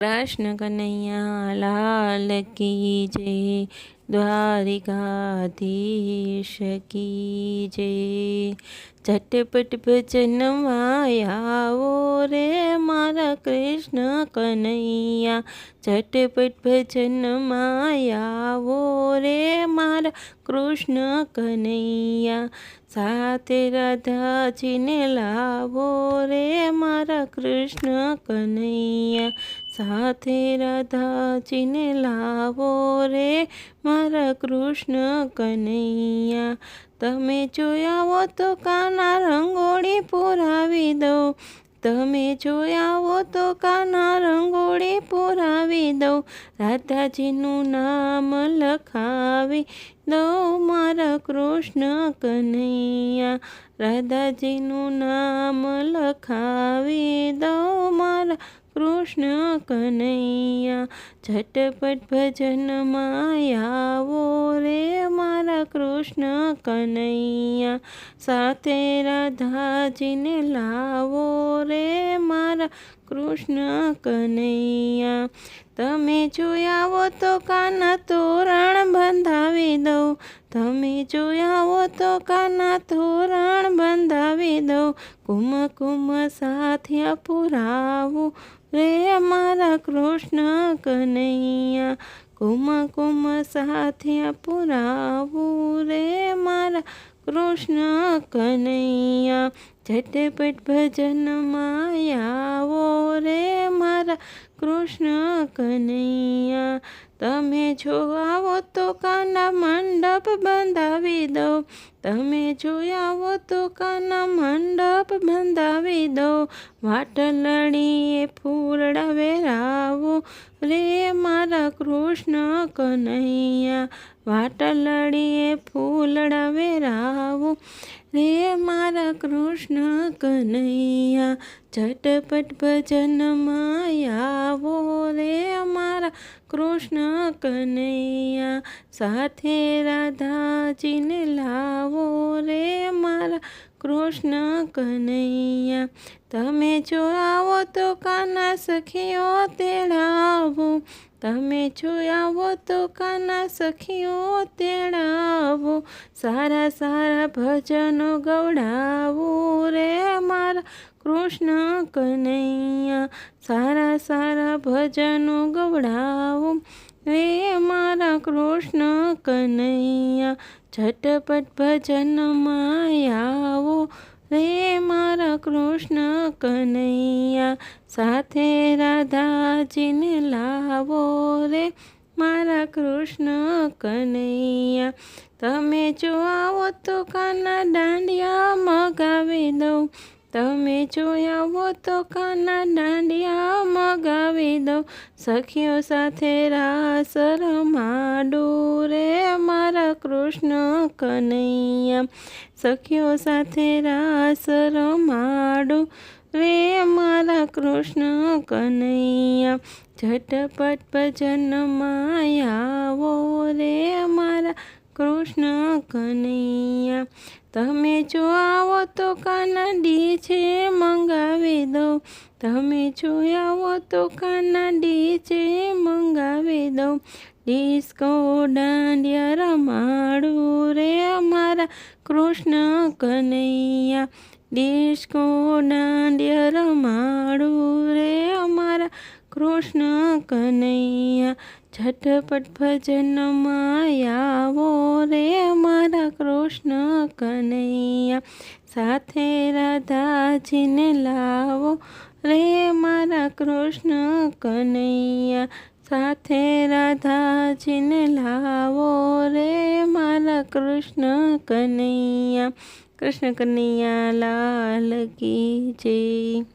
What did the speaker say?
कृष्ण कन्हैया लाल की जय। द्वारिकाधीश की जय। झटपट भजन आओ रे मारा कृष्ण कन्हैया। झटपट भजन आओ रे मारा कृष्ण कन्हैया। साथे राधा जी ने लावो रे मारा कृष्ण कन्हैया। साथे राधा जी ने लावो रे मारा कृष्ण कन्हैया। तमे जोया हो तो काना रंगोળી पुरावी दो। तमे जोया हो तो काना रंगोળી पुरावी दो। राधाजीनु नाम लखावी दो मारा कृष्ण कन्हैया। राधाजीनु नाम लखावी दो मारा कृष्ण कन्हैया। झटपट भजन आओ रे मारा कृष्ण कन्हैया। साथे राधा जी ने लावो रे मारा कृष्ण कन्हैया। तमे जोया हो तो काना तोरण बंधावी दो। तमे जोया हो तो काना तोरण बंधावी दो। कुम कुम साथिया पुरावो रे मारा कृष्ण कन्हैया। कुम कुम साथिया पुरावो रे मारा कृष्ण कन्हैया। झटपट भजन आओ रे मारा कृष्ण कन्हैया। तमे जो आवो तो काना मंडप बंधावी दो। तमे जो आवो तो काना मंडप बंधावी दो। वाटलड़ीए फूलड़ा वेरावो रे मारा कृष्ण कन्हैया। वाटलड़ीए फूलड़ा वेरावो रे मारा कृष्ण कन्हैया। झटपट भजन आओ रे मारा कृष्ण कन्हैया। साथे राधा जी ने लावो रे मारा कृष्ण कन्हैया। तमे जो आवो तो काना सखियो तेड़ावो। तमे जो आवो तो काना सखियो तेड़ावो। सारा सारा भजनो गवड़ावो रे मारा कृष्ण कन्हैया। सारा सारा भजनो गवड़ावो रे मारा कृष्ण कन्हैया। झटपट भजन आओ रे मारा कृष्ण कन्हैया। साथे राधा जी ने लावो रे मारा कृष्ण कन्हैया। तमे जो आवो तो काना डांडिया मगावी दो। तमे जो आवो तो काना डांडिया मगावी दो। सखियों साथे रास रमाडू रे मारा कृष्ण कन्हैया। सखियों साथे रास रमाडू रे मारा कृष्ण कन्हैया। झटपट भजन आओ रे मारा कृष्ण कन्हैया। तमे जो आवो तो काना डीजे मंगावी दो। तमे जो आवो तो काना डीजे मंगावी दो। डिस्को डांडिया रमाडू रे मारा कृष्ण कन्हैया। डिस्को डांडिया रमाडू रे मारा कृष्ण कन्हैया। झटपट भजन आओ रे मारा कृष्ण कन्हैया। साथे राधा जी ने लावो रे मारा कृष्ण कन्हैया। साथे राधा जी ने लावो रे मारा कृष्ण कन्हैया। कृष्ण कन्हैया लाल की जय।